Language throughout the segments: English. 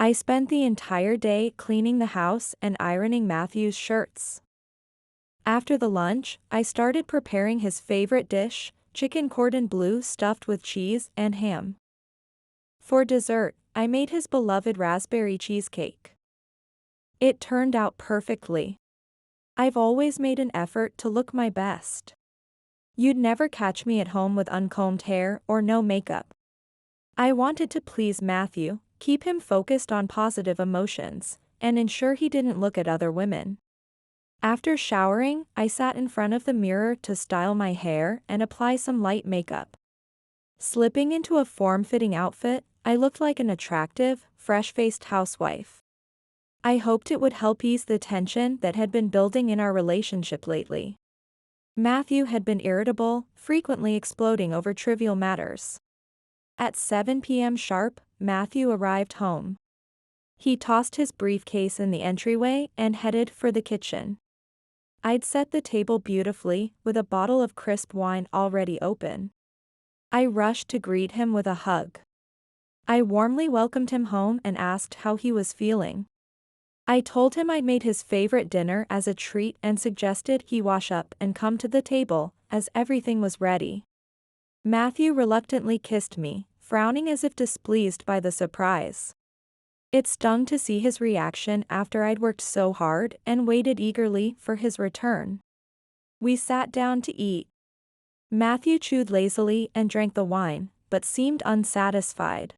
I spent the entire day cleaning the house and ironing Matthew's shirts. After the lunch, I started preparing his favorite dish, chicken cordon bleu stuffed with cheese and ham. For dessert, I made his beloved raspberry cheesecake. It turned out perfectly. I've always made an effort to look my best. You'd never catch me at home with uncombed hair or no makeup. I wanted to please Matthew, keep him focused on positive emotions, and ensure he didn't look at other women. After showering, I sat in front of the mirror to style my hair and apply some light makeup. Slipping into a form-fitting outfit, I looked like an attractive, fresh-faced housewife. I hoped it would help ease the tension that had been building in our relationship lately. Matthew had been irritable, frequently exploding over trivial matters. At 7 p.m. sharp, Matthew arrived home. He tossed his briefcase in the entryway and headed for the kitchen. I'd set the table beautifully, with a bottle of crisp wine already open. I rushed to greet him with a hug. I warmly welcomed him home and asked how he was feeling. I told him I'd made his favorite dinner as a treat and suggested he wash up and come to the table, as everything was ready. Matthew reluctantly kissed me, frowning as if displeased by the surprise. It stung to see his reaction after I'd worked so hard and waited eagerly for his return. We sat down to eat. Matthew chewed lazily and drank the wine, but seemed unsatisfied.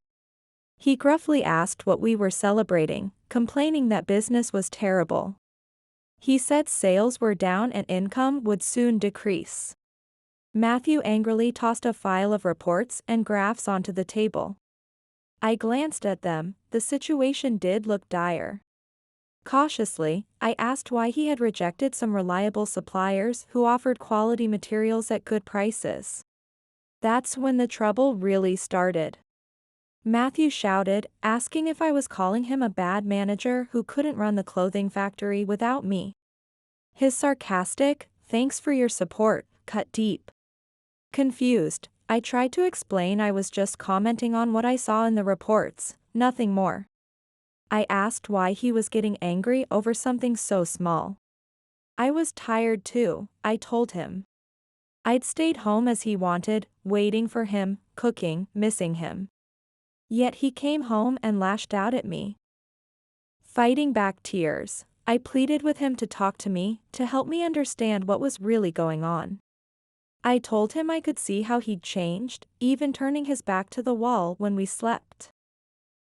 He gruffly asked what we were celebrating, complaining that business was terrible. He said sales were down and income would soon decrease. Matthew angrily tossed a file of reports and graphs onto the table. I glanced at them. The situation did look dire. Cautiously, I asked why he had rejected some reliable suppliers who offered quality materials at good prices. That's when the trouble really started. Matthew shouted, asking if I was calling him a bad manager who couldn't run the clothing factory without me. His sarcastic, "Thanks for your support," cut deep. Confused, I tried to explain I was just commenting on what I saw in the reports, nothing more. I asked why he was getting angry over something so small. I was tired too, I told him. I'd stayed home as he wanted, waiting for him, cooking, missing him. Yet he came home and lashed out at me. Fighting back tears, I pleaded with him to talk to me, to help me understand what was really going on. I told him I could see how he'd changed, even turning his back to the wall when we slept.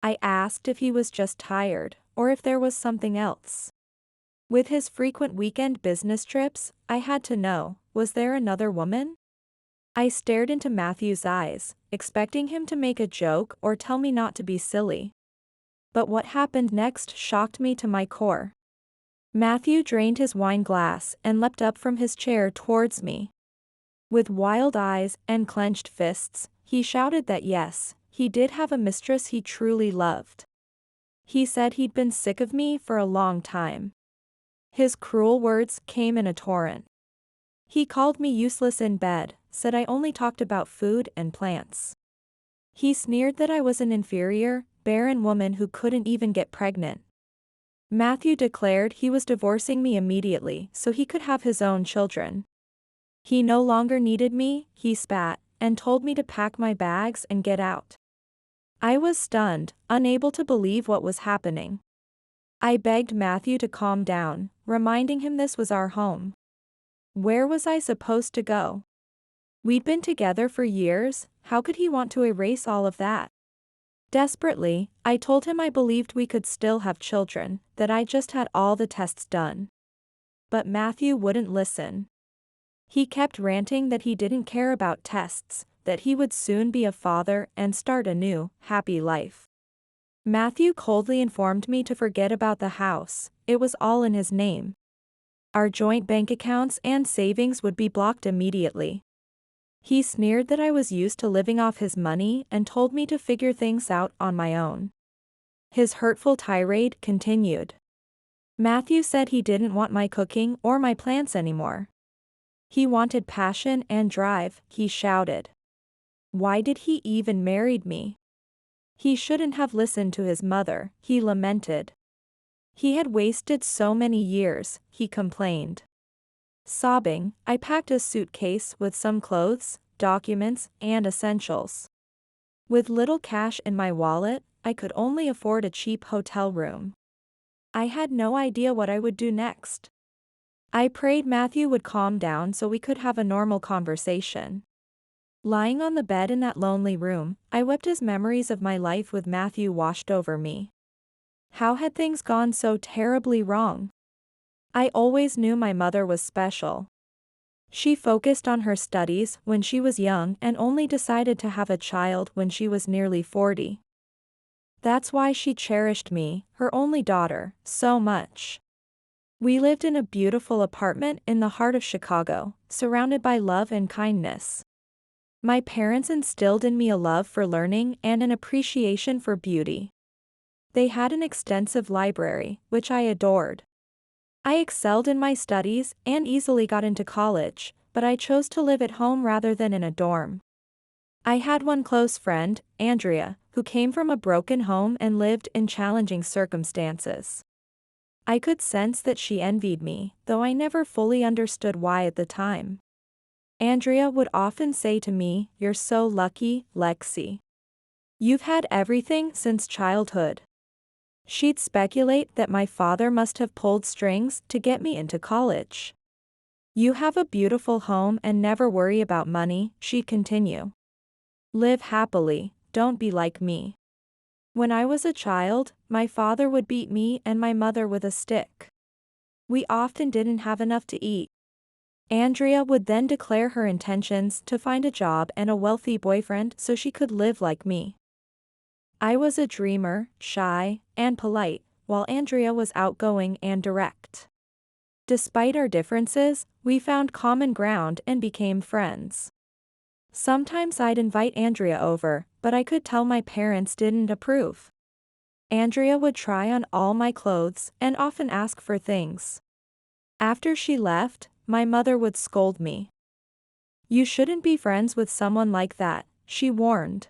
I asked if he was just tired, or if there was something else. With his frequent weekend business trips, I had to know, was there another woman? I stared into Matthew's eyes, expecting him to make a joke or tell me not to be silly. But what happened next shocked me to my core. Matthew drained his wine glass and leapt up from his chair towards me. With wild eyes and clenched fists, he shouted that yes, he did have a mistress he truly loved. He said he'd been sick of me for a long time. His cruel words came in a torrent. He called me useless in bed, said I only talked about food and plants. He sneered that I was an inferior, barren woman who couldn't even get pregnant. Matthew declared he was divorcing me immediately so he could have his own children. He no longer needed me, he spat, and told me to pack my bags and get out. I was stunned, unable to believe what was happening. I begged Matthew to calm down, reminding him this was our home. Where was I supposed to go? We'd been together for years, how could he want to erase all of that? Desperately, I told him I believed we could still have children, that I just had all the tests done. But Matthew wouldn't listen. He kept ranting that he didn't care about tests, that he would soon be a father and start a new, happy life. Matthew coldly informed me to forget about the house, it was all in his name. Our joint bank accounts and savings would be blocked immediately. He sneered that I was used to living off his money and told me to figure things out on my own. His hurtful tirade continued. Matthew said he didn't want my cooking or my plants anymore. He wanted passion and drive, he shouted. Why did he even marry me? He shouldn't have listened to his mother, he lamented. He had wasted so many years, he complained. Sobbing, I packed a suitcase with some clothes, documents, and essentials. With little cash in my wallet, I could only afford a cheap hotel room. I had no idea what I would do next. I prayed Matthew would calm down so we could have a normal conversation. Lying on the bed in that lonely room, I wept as memories of my life with Matthew washed over me. How had things gone so terribly wrong? I always knew my mother was special. She focused on her studies when she was young and only decided to have a child when she was nearly 40. That's why she cherished me, her only daughter, so much. We lived in a beautiful apartment in the heart of Chicago, surrounded by love and kindness. My parents instilled in me a love for learning and an appreciation for beauty. They had an extensive library, which I adored. I excelled in my studies and easily got into college, but I chose to live at home rather than in a dorm. I had one close friend, Andrea, who came from a broken home and lived in challenging circumstances. I could sense that she envied me, though I never fully understood why at the time. Andrea would often say to me, "You're so lucky, Lexi. You've had everything since childhood." She'd speculate that my father must have pulled strings to get me into college. "You have a beautiful home and never worry about money," she'd continue. "Live happily, don't be like me." When I was a child, my father would beat me and my mother with a stick. We often didn't have enough to eat. Andrea would then declare her intentions to find a job and a wealthy boyfriend so she could live like me. I was a dreamer, shy, and polite, while Andrea was outgoing and direct. Despite our differences, we found common ground and became friends. Sometimes I'd invite Andrea over, but I could tell my parents didn't approve. Andrea would try on all my clothes and often ask for things. After she left, my mother would scold me. "You shouldn't be friends with someone like that," she warned.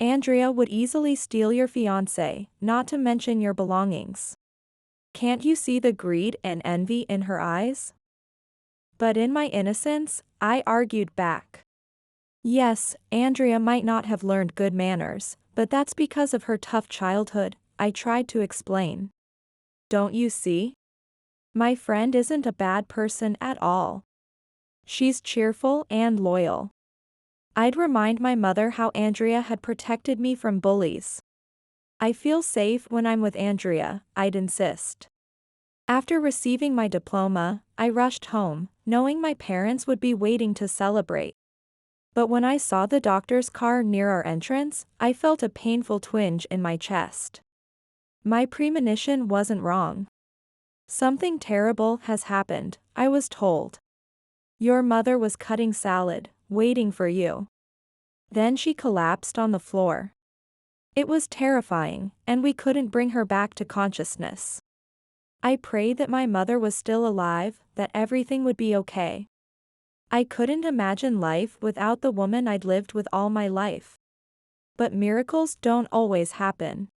"Andrea would easily steal your fiancé, not to mention your belongings. Can't you see the greed and envy in her eyes?" But in my innocence, I argued back. "Yes, Andrea might not have learned good manners, but that's because of her tough childhood," I tried to explain. "Don't you see? My friend isn't a bad person at all. She's cheerful and loyal." I'd remind my mother how Andrea had protected me from bullies. "I feel safe when I'm with Andrea," I'd insist. After receiving my diploma, I rushed home, knowing my parents would be waiting to celebrate. But when I saw the doctor's car near our entrance, I felt a painful twinge in my chest. My premonition wasn't wrong. "Something terrible has happened," I was told. "Your mother was cutting salad, waiting for you." Then she collapsed on the floor. It was terrifying, and we couldn't bring her back to consciousness. I prayed that my mother was still alive, that everything would be okay. I couldn't imagine life without the woman I'd lived with all my life. But miracles don't always happen.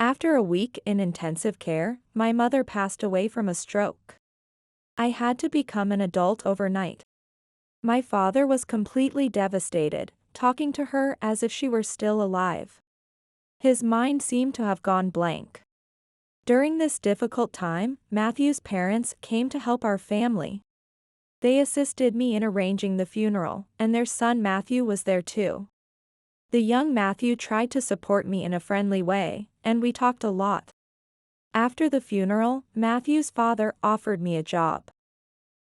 After a week in intensive care, my mother passed away from a stroke. I had to become an adult overnight. My father was completely devastated, talking to her as if she were still alive. His mind seemed to have gone blank. During this difficult time, Matthew's parents came to help our family. They assisted me in arranging the funeral, and their son Matthew was there too. The young Matthew tried to support me in a friendly way, and we talked a lot. After the funeral, Matthew's father offered me a job.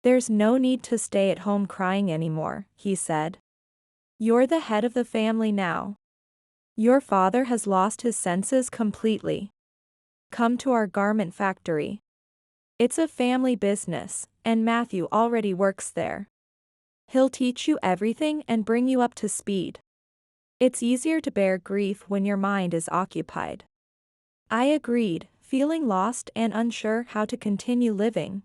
"There's no need to stay at home crying anymore," he said. "You're the head of the family now. Your father has lost his senses completely. Come to our garment factory. It's a family business, and Matthew already works there. He'll teach you everything and bring you up to speed. It's easier to bear grief when your mind is occupied." I agreed, feeling lost and unsure how to continue living.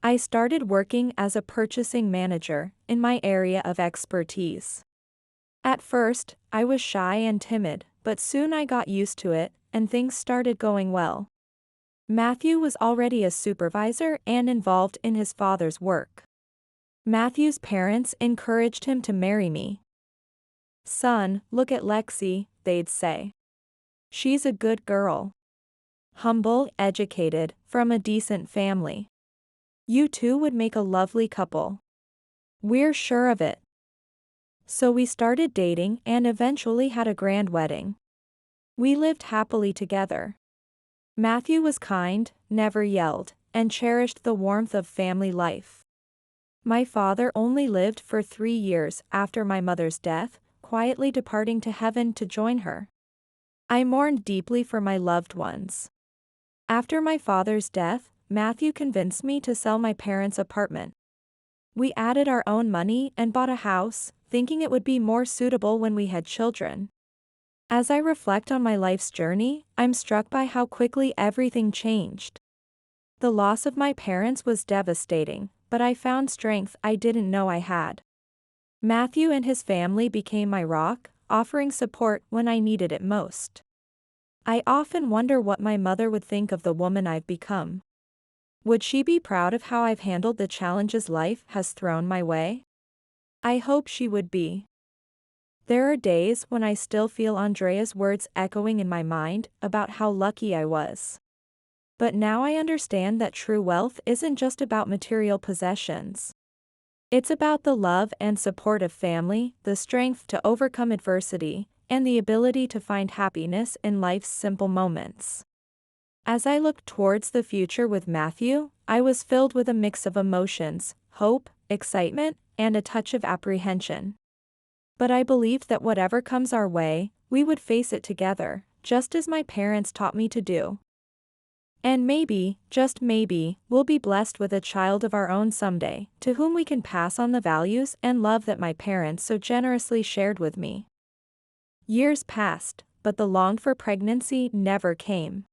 I started working as a purchasing manager in my area of expertise. At first, I was shy and timid, but soon I got used to it, and things started going well. Matthew was already a supervisor and involved in his father's work. Matthew's parents encouraged him to marry me. "Son, look at Lexi," they'd say. "She's a good girl. Humble, educated, from a decent family. You two would make a lovely couple. We're sure of it." So we started dating and eventually had a grand wedding. We lived happily together. Matthew was kind, never yelled, and cherished the warmth of family life. My father only lived for 3 years after my mother's death, quietly departing to heaven to join her. I mourned deeply for my loved ones. After my father's death, Matthew convinced me to sell my parents' apartment. We added our own money and bought a house, thinking it would be more suitable when we had children. As I reflect on my life's journey, I'm struck by how quickly everything changed. The loss of my parents was devastating, but I found strength I didn't know I had. Matthew and his family became my rock, offering support when I needed it most. I often wonder what my mother would think of the woman I've become. Would she be proud of how I've handled the challenges life has thrown my way? I hope she would be. There are days when I still feel Andrea's words echoing in my mind about how lucky I was. But now I understand that true wealth isn't just about material possessions. It's about the love and support of family, the strength to overcome adversity, and the ability to find happiness in life's simple moments. As I looked towards the future with Matthew, I was filled with a mix of emotions, hope, excitement, and a touch of apprehension. But I believed that whatever comes our way, we would face it together, just as my parents taught me to do. And maybe, just maybe, we'll be blessed with a child of our own someday, to whom we can pass on the values and love that my parents so generously shared with me. Years passed, but the longed-for pregnancy never came.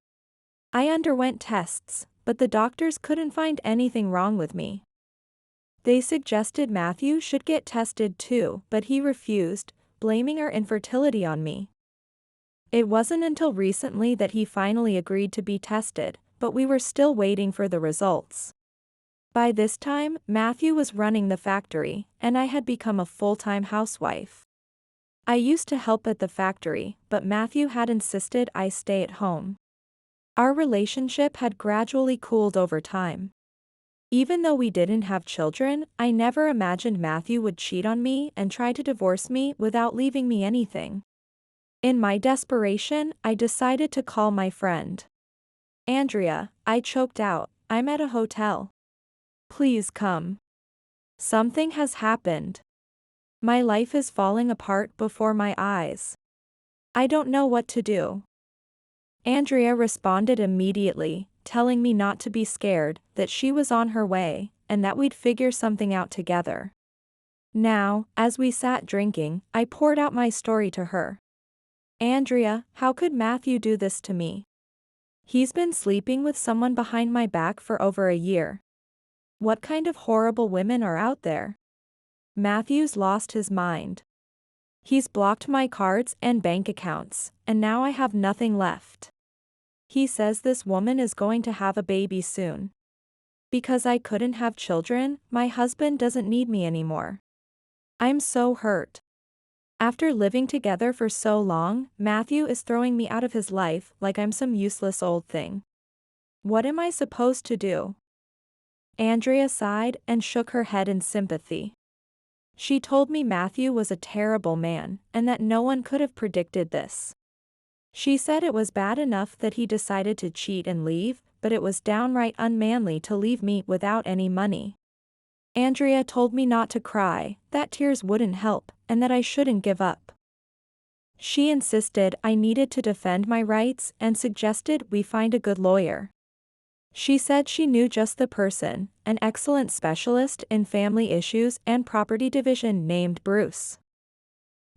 I underwent tests, but the doctors couldn't find anything wrong with me. They suggested Matthew should get tested too, but he refused, blaming our infertility on me. It wasn't until recently that he finally agreed to be tested, but we were still waiting for the results. By this time, Matthew was running the factory, and I had become a full-time housewife. I used to help at the factory, but Matthew had insisted I stay at home. Our relationship had gradually cooled over time. Even though we didn't have children, I never imagined Matthew would cheat on me and try to divorce me without leaving me anything. In my desperation, I decided to call my friend. "Andrea," I choked out, "I'm at a hotel. Please come. Something has happened. My life is falling apart before my eyes. I don't know what to do." Andrea responded immediately, telling me not to be scared, that she was on her way, and that we'd figure something out together. Now, as we sat drinking, I poured out my story to her. "Andrea, how could Matthew do this to me? He's been sleeping with someone behind my back for over a year. What kind of horrible women are out there? Matthew's lost his mind. He's blocked my cards and bank accounts, and now I have nothing left. He says this woman is going to have a baby soon. Because I couldn't have children, my husband doesn't need me anymore. I'm so hurt. After living together for so long, Matthew is throwing me out of his life like I'm some useless old thing. What am I supposed to do?" Andrea sighed and shook her head in sympathy. She told me Matthew was a terrible man, and that no one could have predicted this. She said it was bad enough that he decided to cheat and leave, but it was downright unmanly to leave me without any money. Andrea told me not to cry, that tears wouldn't help, and that I shouldn't give up. She insisted I needed to defend my rights and suggested we find a good lawyer. She said she knew just the person, an excellent specialist in family issues and property division named Bruce.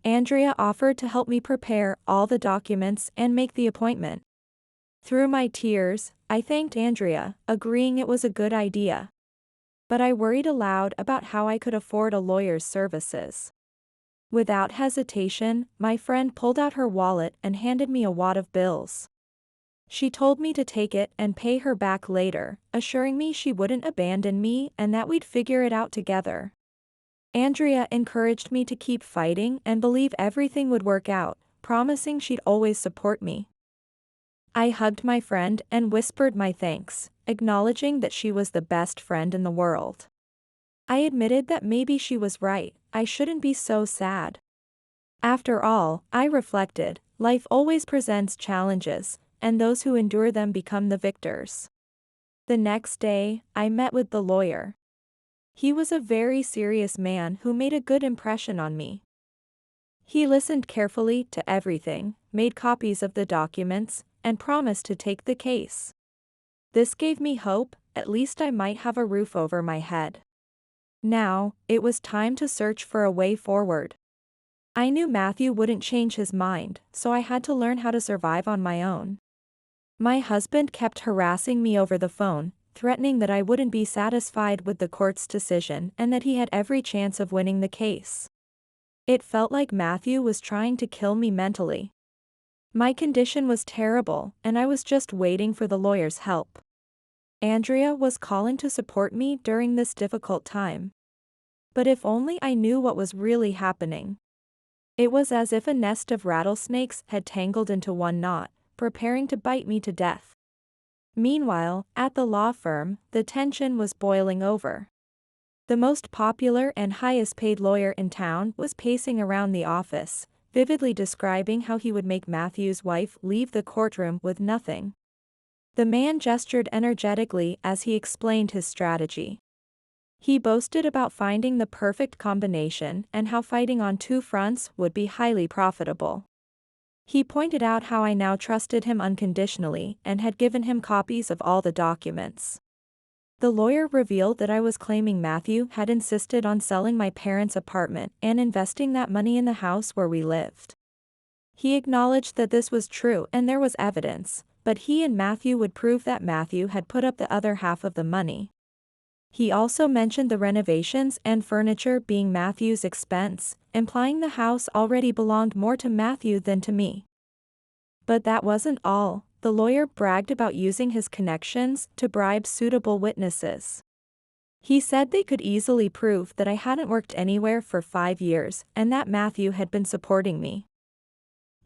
Andrea offered to help me prepare all the documents and make the appointment. Through my tears, I thanked Andrea, agreeing it was a good idea. But I worried aloud about how I could afford a lawyer's services. Without hesitation, my friend pulled out her wallet and handed me a wad of bills. She told me to take it and pay her back later, assuring me she wouldn't abandon me and that we'd figure it out together. Andrea encouraged me to keep fighting and believe everything would work out, promising she'd always support me. I hugged my friend and whispered my thanks, acknowledging that she was the best friend in the world. I admitted that maybe she was right, I shouldn't be so sad. After all, I reflected, life always presents challenges, and those who endure them become the victors. The next day, I met with the lawyer. He was a very serious man who made a good impression on me. He listened carefully to everything, made copies of the documents, and promised to take the case. This gave me hope, at least I might have a roof over my head. Now, it was time to search for a way forward. I knew Matthew wouldn't change his mind, so I had to learn how to survive on my own. My husband kept harassing me over the phone, threatening that I wouldn't be satisfied with the court's decision and that he had every chance of winning the case. It felt like Matthew was trying to kill me mentally. My condition was terrible, and I was just waiting for the lawyer's help. Andrea was calling to support me during this difficult time. But if only I knew what was really happening. It was as if a nest of rattlesnakes had tangled into one knot, preparing to bite me to death. Meanwhile, at the law firm, the tension was boiling over. The most popular and highest-paid lawyer in town was pacing around the office, vividly describing how he would make Matthew's wife leave the courtroom with nothing. The man gestured energetically as he explained his strategy. He boasted about finding the perfect combination and how fighting on two fronts would be highly profitable. He pointed out how I now trusted him unconditionally and had given him copies of all the documents. The lawyer revealed that I was claiming Matthew had insisted on selling my parents' apartment and investing that money in the house where we lived. He acknowledged that this was true and there was evidence, but he and Matthew would prove that Matthew had put up the other half of the money. He also mentioned the renovations and furniture being Matthew's expense, implying the house already belonged more to Matthew than to me. But that wasn't all. The lawyer bragged about using his connections to bribe suitable witnesses. He said they could easily prove that I hadn't worked anywhere for 5 years and that Matthew had been supporting me.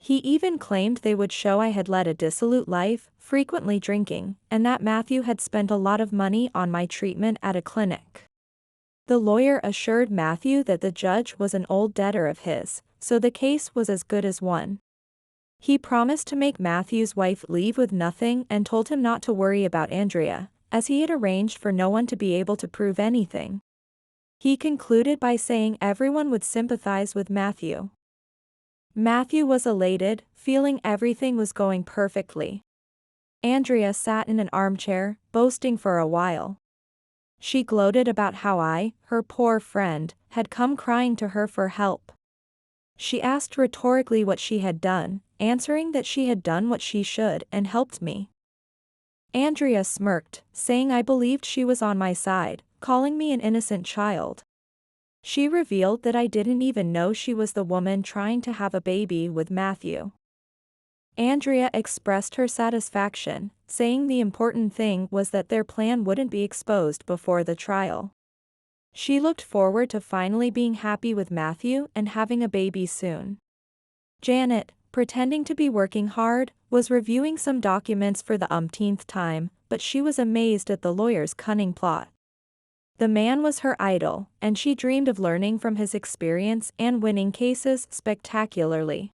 He even claimed they would show I had led a dissolute life, frequently drinking, and that Matthew had spent a lot of money on my treatment at a clinic. The lawyer assured Matthew that the judge was an old debtor of his, so the case was as good as won. He promised to make Matthew's wife leave with nothing and told him not to worry about Andrea, as he had arranged for no one to be able to prove anything. He concluded by saying everyone would sympathize with Matthew. Matthew was elated, feeling everything was going perfectly. Andrea sat in an armchair, boasting for a while. She gloated about how I, her poor friend, had come crying to her for help. She asked rhetorically what she had done, answering that she had done what she should and helped me. Andrea smirked, saying I believed she was on my side, calling me an innocent child. She revealed that I didn't even know she was the woman trying to have a baby with Matthew. Andrea expressed her satisfaction, saying the important thing was that their plan wouldn't be exposed before the trial. She looked forward to finally being happy with Matthew and having a baby soon. Janet, pretending to be working hard, was reviewing some documents for the umpteenth time, but she was amazed at the lawyer's cunning plot. The man was her idol, and she dreamed of learning from his experience and winning cases spectacularly.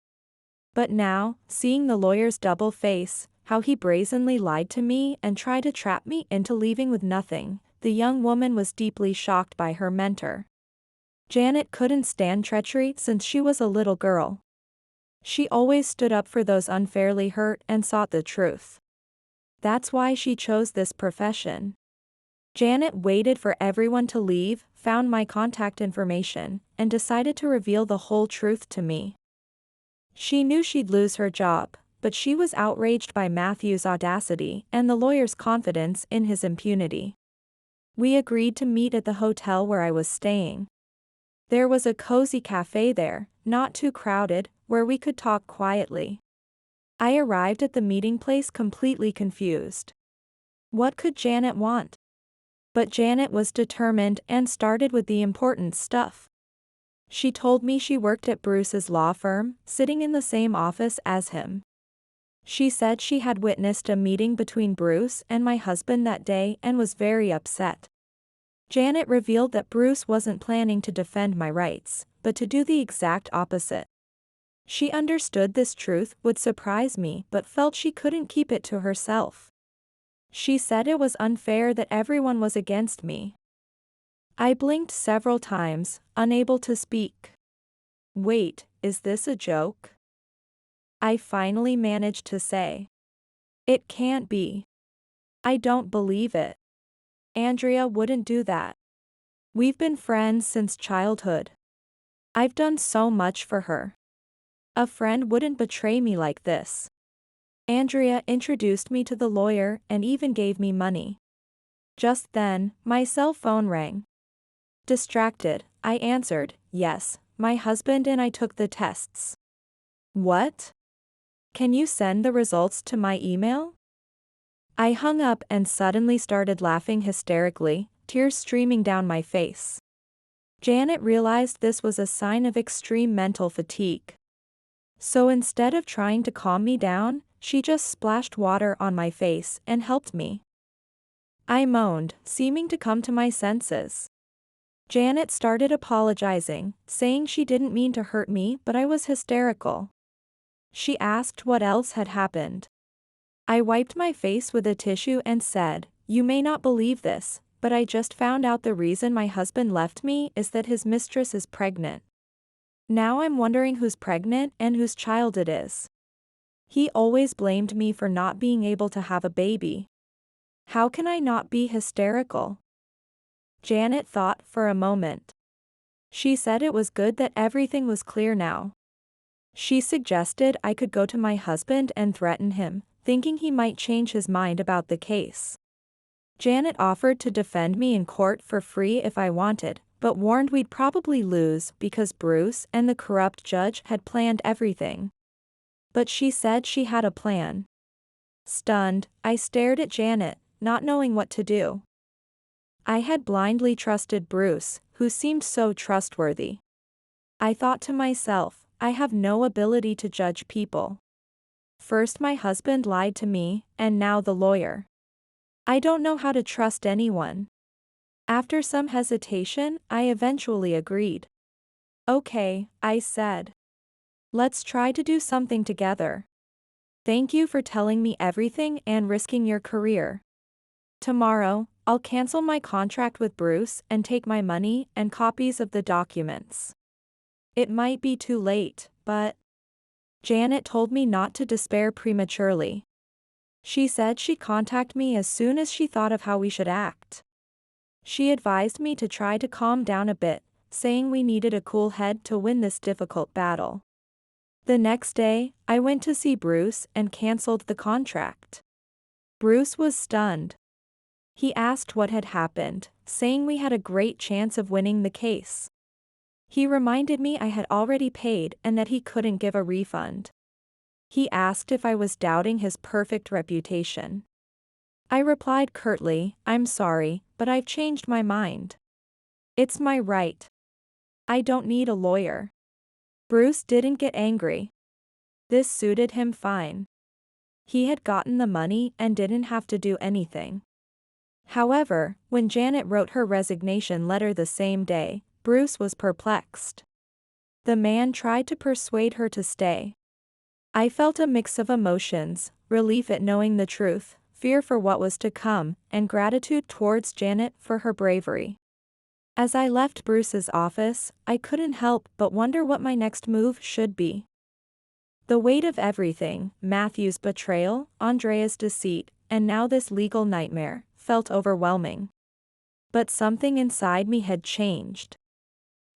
But now, seeing the lawyer's double face, how he brazenly lied to me and tried to trap me into leaving with nothing, the young woman was deeply shocked by her mentor. Janet couldn't stand treachery since she was a little girl. She always stood up for those unfairly hurt and sought the truth. That's why she chose this profession. Janet waited for everyone to leave, found my contact information, and decided to reveal the whole truth to me. She knew she'd lose her job, but she was outraged by Matthew's audacity and the lawyer's confidence in his impunity. We agreed to meet at the hotel where I was staying. There was a cozy cafe there, not too crowded, where we could talk quietly. I arrived at the meeting place completely confused. What could Janet want? But Janet was determined and started with the important stuff. She told me she worked at Bruce's law firm, sitting in the same office as him. She said she had witnessed a meeting between Bruce and my husband that day and was very upset. Janet revealed that Bruce wasn't planning to defend my rights, but to do the exact opposite. She understood this truth would surprise me but felt she couldn't keep it to herself. She said it was unfair that everyone was against me. I blinked several times, unable to speak. Wait, is this a joke? I finally managed to say. It can't be. I don't believe it. Andrea wouldn't do that. We've been friends since childhood. I've done so much for her. A friend wouldn't betray me like this. Andrea introduced me to the lawyer and even gave me money. Just then, my cell phone rang. Distracted, I answered, yes, my husband and I took the tests. What? Can you send the results to my email? I hung up and suddenly started laughing hysterically, tears streaming down my face. Janet realized this was a sign of extreme mental fatigue. So instead of trying to calm me down, she just splashed water on my face and helped me. I moaned, seeming to come to my senses. Janet started apologizing, saying she didn't mean to hurt me but I was hysterical. She asked what else had happened. I wiped my face with a tissue and said, you may not believe this, but I just found out the reason my husband left me is that his mistress is pregnant. Now I'm wondering who's pregnant and whose child it is. He always blamed me for not being able to have a baby. How can I not be hysterical? Janet thought for a moment. She said it was good that everything was clear now. She suggested I could go to my husband and threaten him, thinking he might change his mind about the case. Janet offered to defend me in court for free if I wanted, but warned we'd probably lose because Bruce and the corrupt judge had planned everything. But she said she had a plan. Stunned, I stared at Janet, not knowing what to do. I had blindly trusted Bruce, who seemed so trustworthy. I thought to myself, I have no ability to judge people. First my husband lied to me, and now the lawyer. I don't know how to trust anyone. After some hesitation, I eventually agreed. Okay, I said. Let's try to do something together. Thank you for telling me everything and risking your career. Tomorrow, I'll cancel my contract with Bruce and take my money and copies of the documents. It might be too late, but Janet told me not to despair prematurely. She said she'd contact me as soon as she thought of how we should act. She advised me to try to calm down a bit, saying we needed a cool head to win this difficult battle. The next day, I went to see Bruce and canceled the contract. Bruce was stunned. He asked what had happened, saying we had a great chance of winning the case. He reminded me I had already paid and that he couldn't give a refund. He asked if I was doubting his perfect reputation. I replied curtly, I'm sorry, but I've changed my mind. It's my right. I don't need a lawyer. Bruce didn't get angry. This suited him fine. He had gotten the money and didn't have to do anything. However, when Janet wrote her resignation letter the same day, Bruce was perplexed. The man tried to persuade her to stay. I felt a mix of emotions, relief at knowing the truth, fear for what was to come, and gratitude towards Janet for her bravery. As I left Bruce's office, I couldn't help but wonder what my next move should be. The weight of everything, Matthew's betrayal, Andrea's deceit, and now this legal nightmare, felt overwhelming. But something inside me had changed.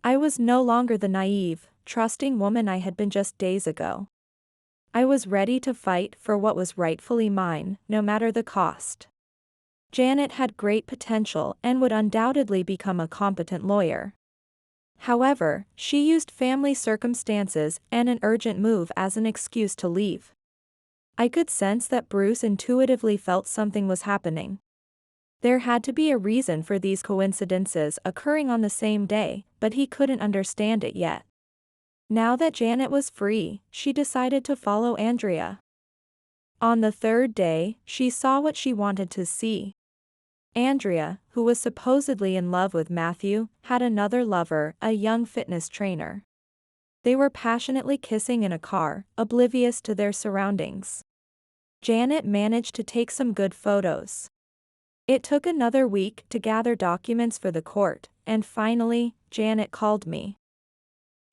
I was no longer the naive, trusting woman I had been just days ago. I was ready to fight for what was rightfully mine, no matter the cost. Janet had great potential and would undoubtedly become a competent lawyer. However, she used family circumstances and an urgent move as an excuse to leave. I could sense that Bruce intuitively felt something was happening. There had to be a reason for these coincidences occurring on the same day, but he couldn't understand it yet. Now that Janet was free, she decided to follow Andrea. On the third day, she saw what she wanted to see. Andrea, who was supposedly in love with Matthew, had another lover, a young fitness trainer. They were passionately kissing in a car, oblivious to their surroundings. Janet managed to take some good photos. It took another week to gather documents for the court, and finally, Janet called me.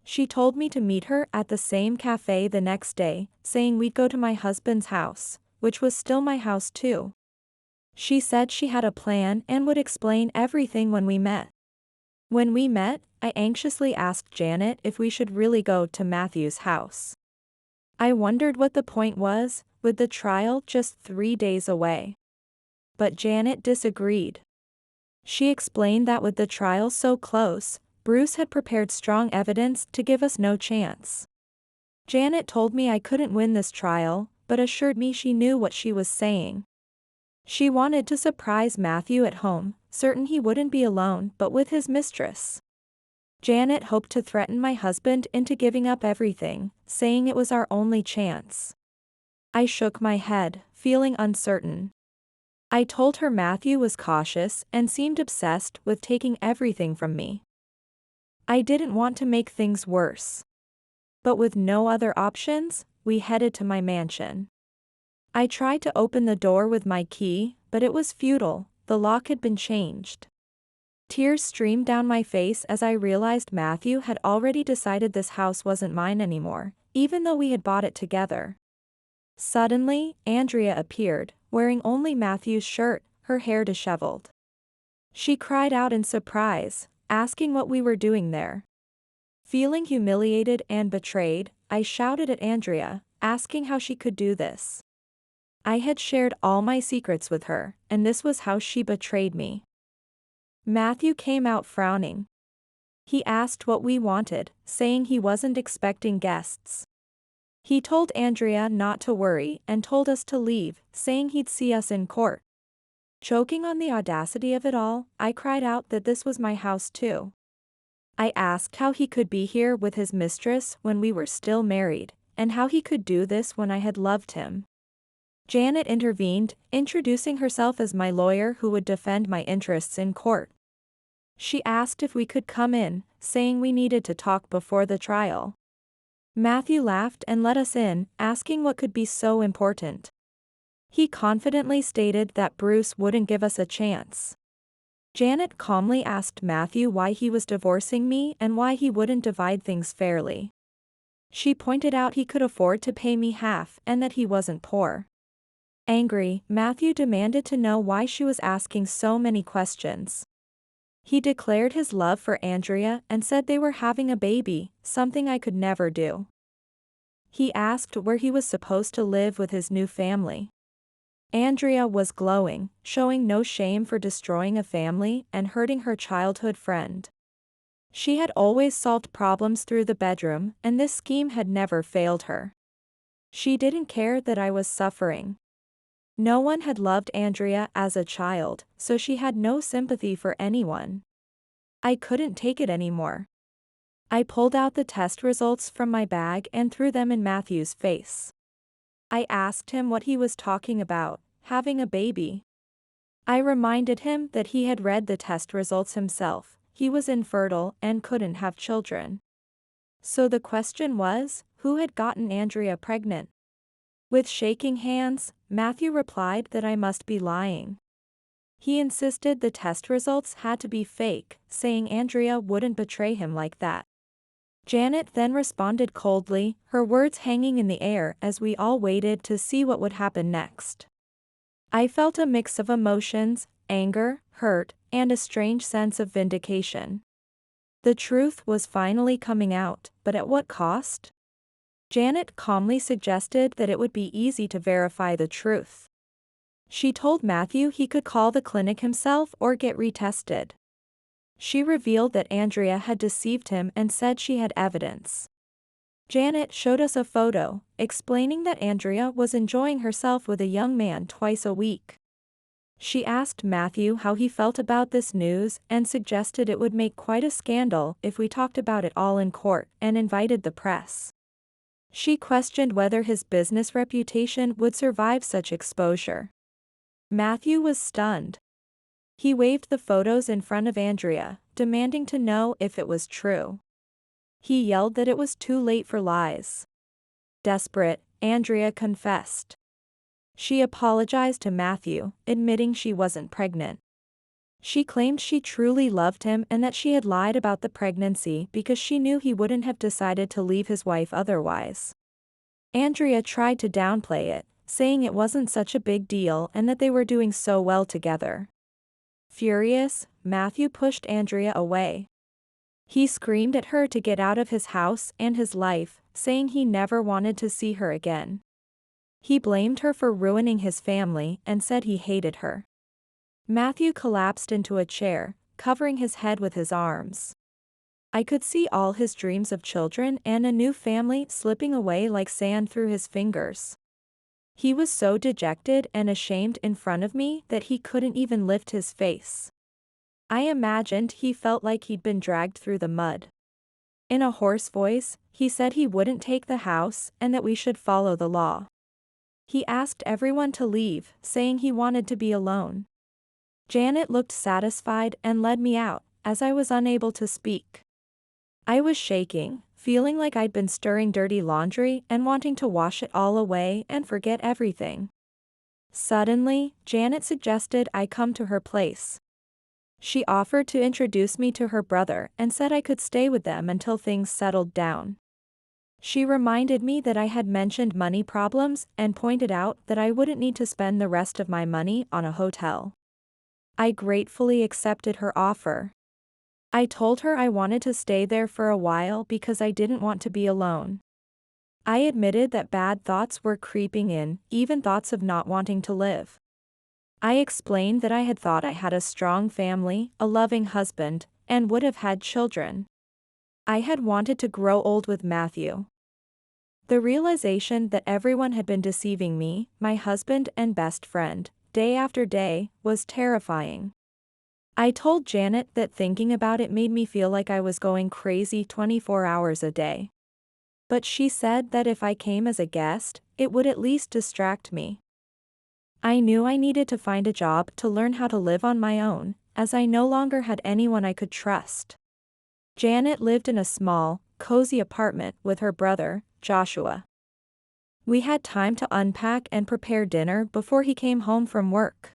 She told me to meet her at the same cafe the next day, saying we'd go to my husband's house, which was still my house too. She said she had a plan and would explain everything when we met. When we met, I anxiously asked Janet if we should really go to Matthew's house. I wondered what the point was, with the trial just 3 days away. But Janet disagreed. She explained that with the trial so close, Bruce had prepared strong evidence to give us no chance. Janet told me I couldn't win this trial, but assured me she knew what she was saying. She wanted to surprise Matthew at home, certain he wouldn't be alone but with his mistress. Janet hoped to threaten my husband into giving up everything, saying it was our only chance. I shook my head, feeling uncertain. I told her Matthew was cautious and seemed obsessed with taking everything from me. I didn't want to make things worse. But with no other options, we headed to my mansion. I tried to open the door with my key, but it was futile, the lock had been changed. Tears streamed down my face as I realized Matthew had already decided this house wasn't mine anymore, even though we had bought it together. Suddenly, Andrea appeared, wearing only Matthew's shirt, her hair disheveled. She cried out in surprise, asking what we were doing there. Feeling humiliated and betrayed, I shouted at Andrea, asking how she could do this. I had shared all my secrets with her, and this was how she betrayed me. Matthew came out frowning. He asked what we wanted, saying he wasn't expecting guests. He told Andrea not to worry and told us to leave, saying he'd see us in court. Choking on the audacity of it all, I cried out that this was my house too. I asked how he could be here with his mistress when we were still married, and how he could do this when I had loved him. Janet intervened, introducing herself as my lawyer who would defend my interests in court. She asked if we could come in, saying we needed to talk before the trial. Matthew laughed and let us in, asking what could be so important. He confidently stated that Bruce wouldn't give us a chance. Janet calmly asked Matthew why he was divorcing me and why he wouldn't divide things fairly. She pointed out he could afford to pay me half and that he wasn't poor. Angry, Matthew demanded to know why she was asking so many questions. He declared his love for Andrea and said they were having a baby, something I could never do. He asked where he was supposed to live with his new family. Andrea was glowing, showing no shame for destroying a family and hurting her childhood friend. She had always solved problems through the bedroom, and this scheme had never failed her. She didn't care that I was suffering. No one had loved Andrea as a child, so she had no sympathy for anyone. I couldn't take it anymore. I pulled out the test results from my bag and threw them in Matthew's face. I asked him what he was talking about, having a baby. I reminded him that he had read the test results himself, he was infertile and couldn't have children. So the question was, who had gotten Andrea pregnant? With shaking hands, Matthew replied that I must be lying. He insisted the test results had to be fake, saying Andrea wouldn't betray him like that. Janet then responded coldly, her words hanging in the air as we all waited to see what would happen next. I felt a mix of emotions, anger, hurt, and a strange sense of vindication. The truth was finally coming out, but at what cost? Janet calmly suggested that it would be easy to verify the truth. She told Matthew he could call the clinic himself or get retested. She revealed that Andrea had deceived him and said she had evidence. Janet showed us a photo, explaining that Andrea was enjoying herself with a young man twice a week. She asked Matthew how he felt about this news and suggested it would make quite a scandal if we talked about it all in court and invited the press. She questioned whether his business reputation would survive such exposure. Matthew was stunned. He waved the photos in front of Andrea, demanding to know if it was true. He yelled that it was too late for lies. Desperate, Andrea confessed. She apologized to Matthew, admitting she wasn't pregnant. She claimed she truly loved him and that she had lied about the pregnancy because she knew he wouldn't have decided to leave his wife otherwise. Andrea tried to downplay it, saying it wasn't such a big deal and that they were doing so well together. Furious, Matthew pushed Andrea away. He screamed at her to get out of his house and his life, saying he never wanted to see her again. He blamed her for ruining his family and said he hated her. Matthew collapsed into a chair, covering his head with his arms. I could see all his dreams of children and a new family slipping away like sand through his fingers. He was so dejected and ashamed in front of me that he couldn't even lift his face. I imagined he felt like he'd been dragged through the mud. In a hoarse voice, he said he wouldn't take the house and that we should follow the law. He asked everyone to leave, saying he wanted to be alone. Janet looked satisfied and led me out, as I was unable to speak. I was shaking, feeling like I'd been stirring dirty laundry and wanting to wash it all away and forget everything. Suddenly, Janet suggested I come to her place. She offered to introduce me to her brother and said I could stay with them until things settled down. She reminded me that I had mentioned money problems and pointed out that I wouldn't need to spend the rest of my money on a hotel. I gratefully accepted her offer. I told her I wanted to stay there for a while because I didn't want to be alone. I admitted that bad thoughts were creeping in, even thoughts of not wanting to live. I explained that I had thought I had a strong family, a loving husband, and would have had children. I had wanted to grow old with Matthew. The realization that everyone had been deceiving me, my husband and best friend, day after day, was terrifying. I told Janet that thinking about it made me feel like I was going crazy 24 hours a day. But she said that if I came as a guest, it would at least distract me. I knew I needed to find a job to learn how to live on my own, as I no longer had anyone I could trust. Janet lived in a small, cozy apartment with her brother, Joshua. We had time to unpack and prepare dinner before he came home from work.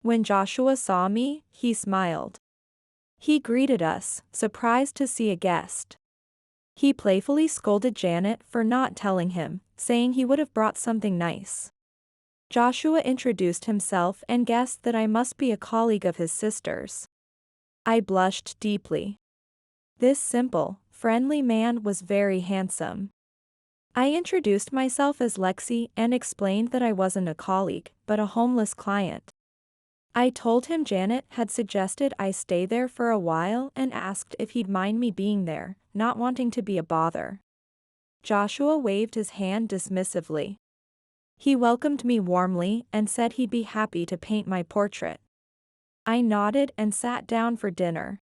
When Joshua saw me, he smiled. He greeted us, surprised to see a guest. He playfully scolded Janet for not telling him, saying he would have brought something nice. Joshua introduced himself and guessed that I must be a colleague of his sister's. I blushed deeply. This simple, friendly man was very handsome. I introduced myself as Lexi and explained that I wasn't a colleague, but a homeless client. I told him Janet had suggested I stay there for a while and asked if he'd mind me being there, not wanting to be a bother. Joshua waved his hand dismissively. He welcomed me warmly and said he'd be happy to paint my portrait. I nodded and sat down for dinner.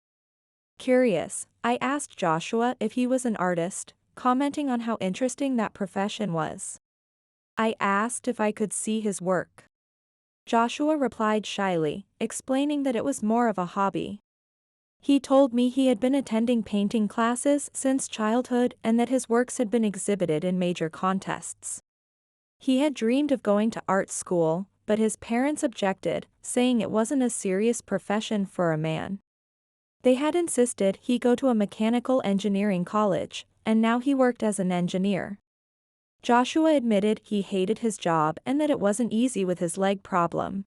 Curious, I asked Joshua if he was an artist, commenting on how interesting that profession was. I asked if I could see his work. Joshua replied shyly, explaining that it was more of a hobby. He told me he had been attending painting classes since childhood and that his works had been exhibited in major contests. He had dreamed of going to art school, but his parents objected, saying it wasn't a serious profession for a man. They had insisted he go to a mechanical engineering college, and now he worked as an engineer. Joshua admitted he hated his job and that it wasn't easy with his leg problem.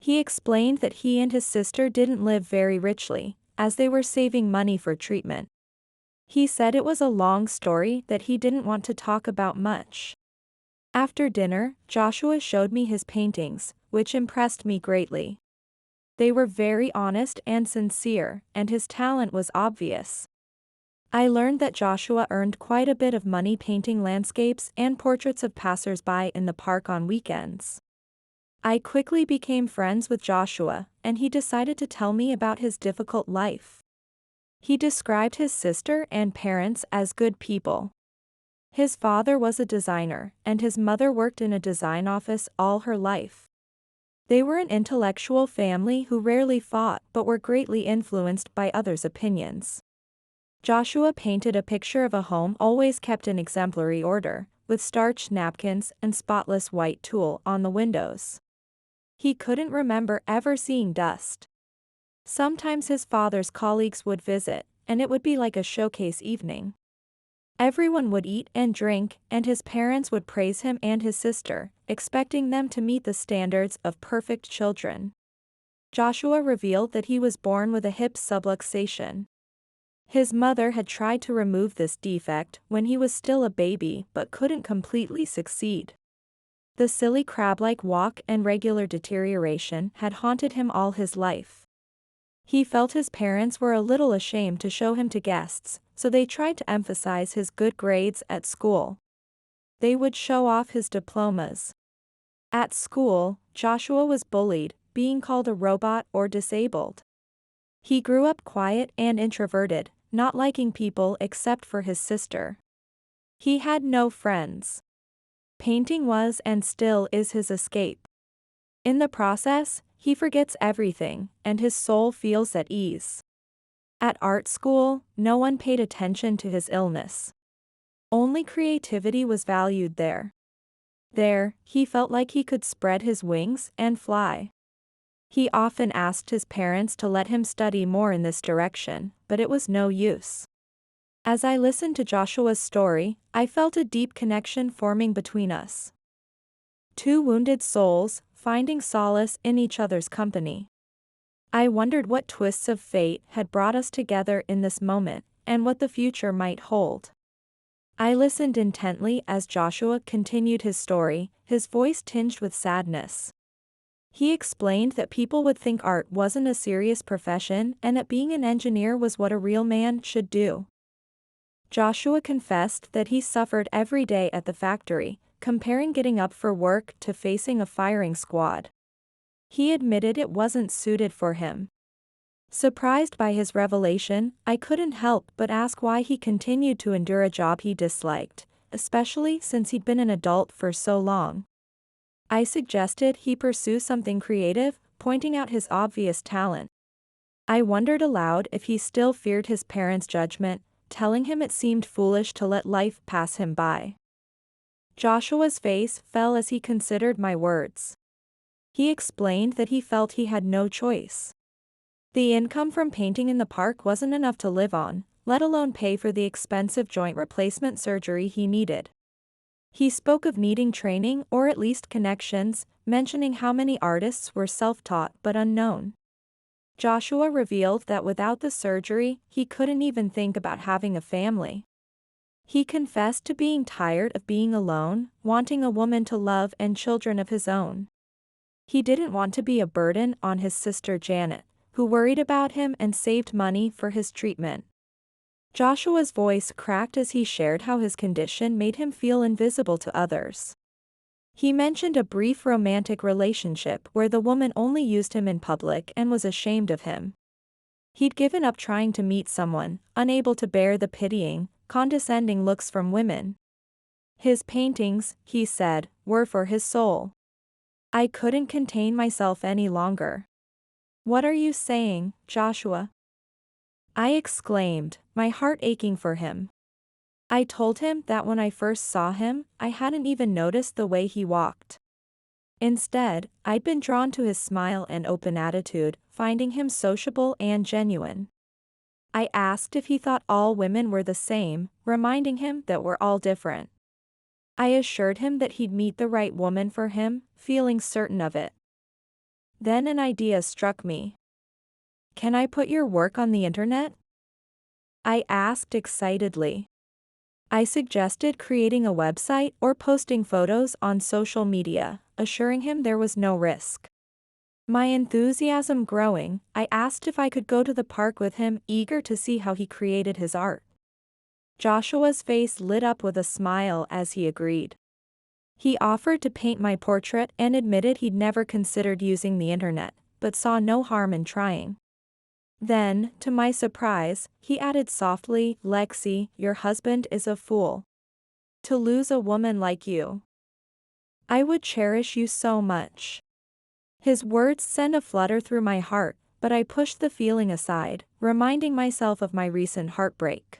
He explained that he and his sister didn't live very richly, as they were saving money for treatment. He said it was a long story that he didn't want to talk about much. After dinner, Joshua showed me his paintings, which impressed me greatly. They were very honest and sincere, and his talent was obvious. I learned that Joshua earned quite a bit of money painting landscapes and portraits of passers-by in the park on weekends. I quickly became friends with Joshua, and he decided to tell me about his difficult life. He described his sister and parents as good people. His father was a designer, and his mother worked in a design office all her life. They were an intellectual family who rarely fought but were greatly influenced by others' opinions. Joshua painted a picture of a home always kept in exemplary order, with starched napkins and spotless white tulle on the windows. He couldn't remember ever seeing dust. Sometimes his father's colleagues would visit, and it would be like a showcase evening. Everyone would eat and drink, and his parents would praise him and his sister, expecting them to meet the standards of perfect children. Joshua revealed that he was born with a hip subluxation. His mother had tried to remove this defect when he was still a baby but couldn't completely succeed. The silly crab-like walk and regular deterioration had haunted him all his life. He felt his parents were a little ashamed to show him to guests, so they tried to emphasize his good grades at school. They would show off his diplomas. At school, Joshua was bullied, being called a robot or disabled. He grew up quiet and introverted, not liking people except for his sister. He had no friends. Painting was and still is his escape. In the process, he forgets everything, and his soul feels at ease. At art school, no one paid attention to his illness. Only creativity was valued there. There, he felt like he could spread his wings and fly. He often asked his parents to let him study more in this direction, but it was no use. As I listened to Joshua's story, I felt a deep connection forming between us. Two wounded souls, finding solace in each other's company. I wondered what twists of fate had brought us together in this moment, and what the future might hold. I listened intently as Joshua continued his story, his voice tinged with sadness. He explained that people would think art wasn't a serious profession and that being an engineer was what a real man should do. Joshua confessed that he suffered every day at the factory, comparing getting up for work to facing a firing squad. He admitted it wasn't suited for him. Surprised by his revelation, I couldn't help but ask why he continued to endure a job he disliked, especially since he'd been an adult for so long. I suggested he pursue something creative, pointing out his obvious talent. I wondered aloud if he still feared his parents' judgment, telling him it seemed foolish to let life pass him by. Joshua's face fell as he considered my words. He explained that he felt he had no choice. The income from painting in the park wasn't enough to live on, let alone pay for the expensive joint replacement surgery he needed. He spoke of needing training or at least connections, mentioning how many artists were self-taught but unknown. Joshua revealed that without the surgery, he couldn't even think about having a family. He confessed to being tired of being alone, wanting a woman to love and children of his own. He didn't want to be a burden on his sister Janet, who worried about him and saved money for his treatment. Joshua's voice cracked as he shared how his condition made him feel invisible to others. He mentioned a brief romantic relationship where the woman only used him in public and was ashamed of him. He'd given up trying to meet someone, unable to bear the pitying, condescending looks from women. His paintings, he said, were for his soul. I couldn't contain myself any longer. "What are you saying, Joshua?" I exclaimed, my heart aching for him. I told him that when I first saw him, I hadn't even noticed the way he walked. Instead, I'd been drawn to his smile and open attitude, finding him sociable and genuine. I asked if he thought all women were the same, reminding him that we're all different. I assured him that he'd meet the right woman for him, feeling certain of it. Then an idea struck me. "Can I put your work on the internet?" I asked excitedly. I suggested creating a website or posting photos on social media, assuring him there was no risk. My enthusiasm growing, I asked if I could go to the park with him, eager to see how he created his art. Joshua's face lit up with a smile as he agreed. He offered to paint my portrait and admitted he'd never considered using the internet, but saw no harm in trying. Then, to my surprise, he added softly, "Lexi, your husband is a fool. To lose a woman like you. I would cherish you so much." His words sent a flutter through my heart, but I pushed the feeling aside, reminding myself of my recent heartbreak.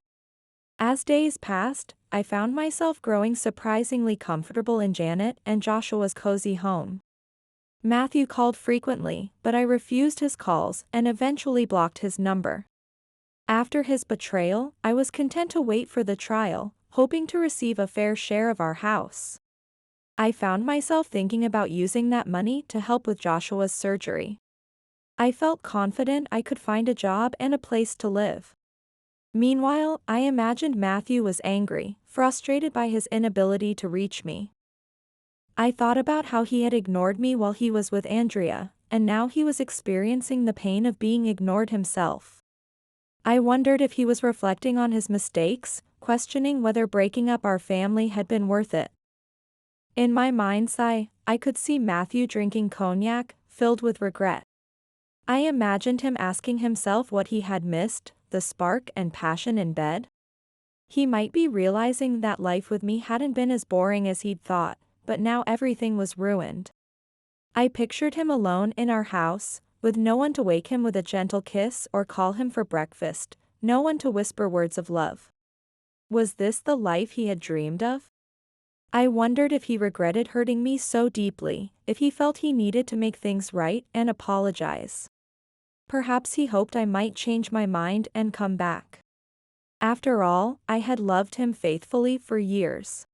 As days passed, I found myself growing surprisingly comfortable in Janet and Joshua's cozy home. Matthew called frequently, but I refused his calls and eventually blocked his number. After his betrayal, I was content to wait for the trial, hoping to receive a fair share of our house. I found myself thinking about using that money to help with Joshua's surgery. I felt confident I could find a job and a place to live. Meanwhile, I imagined Matthew was angry, frustrated by his inability to reach me. I thought about how he had ignored me while he was with Andrea, and now he was experiencing the pain of being ignored himself. I wondered if he was reflecting on his mistakes, questioning whether breaking up our family had been worth it. In my mind's eye, I could see Matthew drinking cognac, filled with regret. I imagined him asking himself what he had missed, the spark and passion in bed. He might be realizing that life with me hadn't been as boring as he'd thought, but now everything was ruined. I pictured him alone in our house, with no one to wake him with a gentle kiss or call him for breakfast, no one to whisper words of love. Was this the life he had dreamed of? I wondered if he regretted hurting me so deeply, if he felt he needed to make things right and apologize. Perhaps he hoped I might change my mind and come back. After all, I had loved him faithfully for years.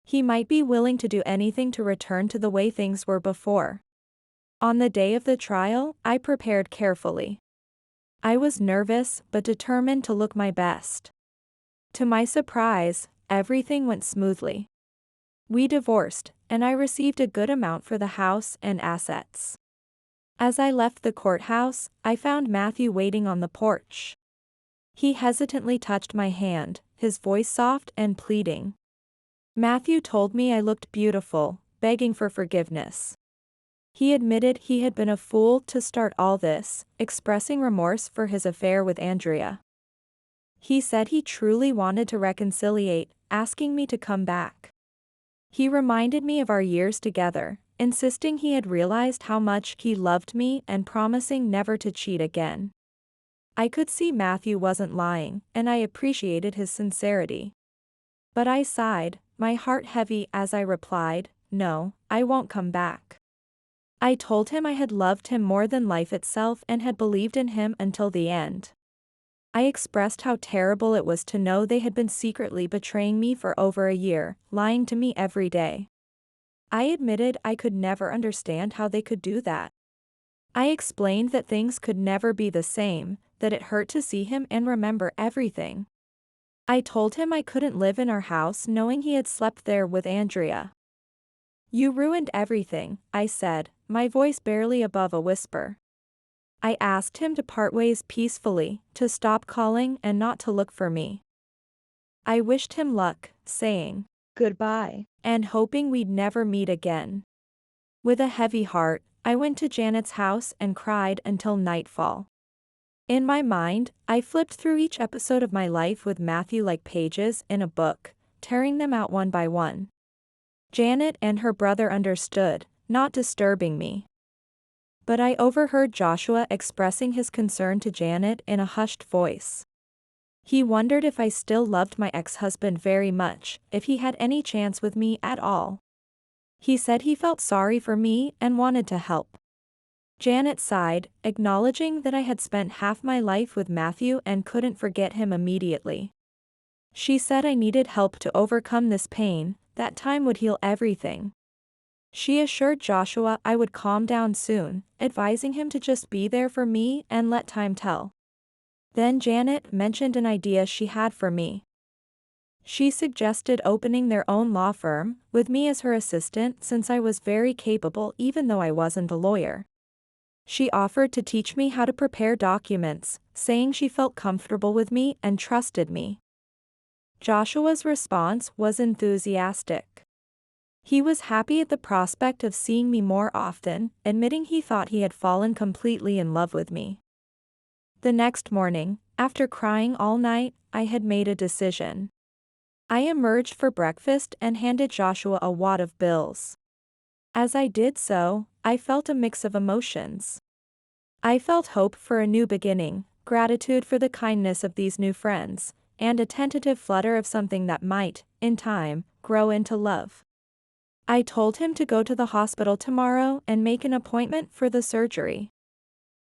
He might be willing to do anything to return to the way things were before. On the day of the trial, I prepared carefully. I was nervous but determined to look my best. To my surprise, everything went smoothly. We divorced, and I received a good amount for the house and assets. As I left the courthouse, I found Matthew waiting on the porch. He hesitantly touched my hand, his voice soft and pleading. Matthew told me I looked beautiful, begging for forgiveness. He admitted he had been a fool to start all this, expressing remorse for his affair with Andrea. He said he truly wanted to reconciliate, asking me to come back. He reminded me of our years together, insisting he had realized how much he loved me and promising never to cheat again. I could see Matthew wasn't lying, and I appreciated his sincerity. But I sighed, my heart heavy as I replied, "No, I won't come back." I told him I had loved him more than life itself and had believed in him until the end. I expressed how terrible it was to know they had been secretly betraying me for over a year, lying to me every day. I admitted I could never understand how they could do that. I explained that things could never be the same, that it hurt to see him and remember everything. I told him I couldn't live in our house knowing he had slept there with Andrea. "You ruined everything," I said, my voice barely above a whisper. I asked him to part ways peacefully, to stop calling and not to look for me. I wished him luck, saying goodbye, and hoping we'd never meet again. With a heavy heart, I went to Janet's house and cried until nightfall. In my mind, I flipped through each episode of my life with Matthew like pages in a book, tearing them out one by one. Janet and her brother understood, not disturbing me. But I overheard Joshua expressing his concern to Janet in a hushed voice. He wondered if I still loved my ex-husband very much, if he had any chance with me at all. He said he felt sorry for me and wanted to help. Janet sighed, acknowledging that I had spent half my life with Matthew and couldn't forget him immediately. She said I needed help to overcome this pain, that time would heal everything. She assured Joshua I would calm down soon, advising him to just be there for me and let time tell. Then Janet mentioned an idea she had for me. She suggested opening their own law firm, with me as her assistant since I was very capable even though I wasn't a lawyer. She offered to teach me how to prepare documents, saying she felt comfortable with me and trusted me. Joshua's response was enthusiastic. He was happy at the prospect of seeing me more often, admitting he thought he had fallen completely in love with me. The next morning, after crying all night, I had made a decision. I emerged for breakfast and handed Joshua a wad of bills. As I did so, I felt a mix of emotions. I felt hope for a new beginning, gratitude for the kindness of these new friends, and a tentative flutter of something that might, in time, grow into love. I told him to go to the hospital tomorrow and make an appointment for the surgery.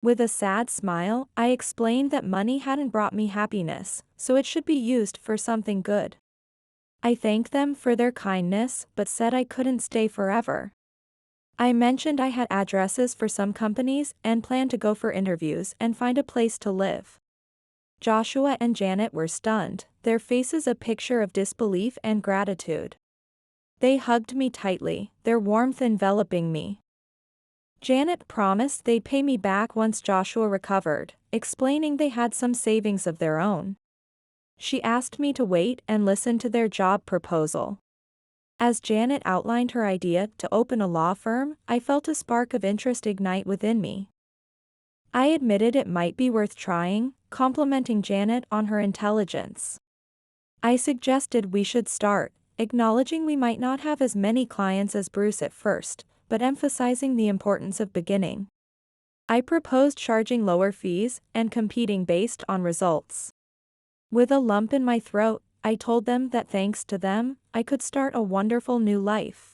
With a sad smile, I explained that money hadn't brought me happiness, so it should be used for something good. I thanked them for their kindness but said I couldn't stay forever. I mentioned I had addresses for some companies and planned to go for interviews and find a place to live. Joshua and Janet were stunned, their faces a picture of disbelief and gratitude. They hugged me tightly, their warmth enveloping me. Janet promised they'd pay me back once Joshua recovered, explaining they had some savings of their own. She asked me to wait and listen to their job proposal. As Janet outlined her idea to open a law firm, I felt a spark of interest ignite within me. I admitted it might be worth trying, complimenting Janet on her intelligence. I suggested we should start, acknowledging we might not have as many clients as Bruce at first, but emphasizing the importance of beginning. I proposed charging lower fees and competing based on results. With a lump in my throat, I told them that thanks to them, I could start a wonderful new life.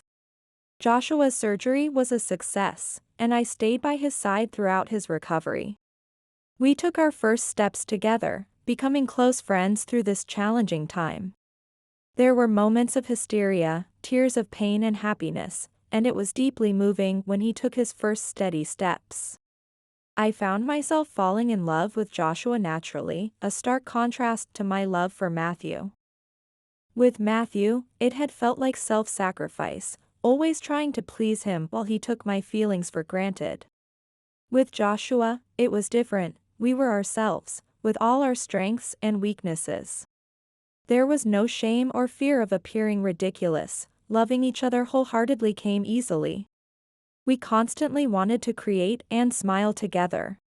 Joshua's surgery was a success, and I stayed by his side throughout his recovery. We took our first steps together, becoming close friends through this challenging time. There were moments of hysteria, tears of pain and happiness, and it was deeply moving when he took his first steady steps. I found myself falling in love with Joshua naturally, a stark contrast to my love for Matthew. With Matthew, it had felt like self-sacrifice, always trying to please him while he took my feelings for granted. With Joshua, it was different, we were ourselves, with all our strengths and weaknesses. There was no shame or fear of appearing ridiculous, loving each other wholeheartedly came easily. We constantly wanted to create and smile together.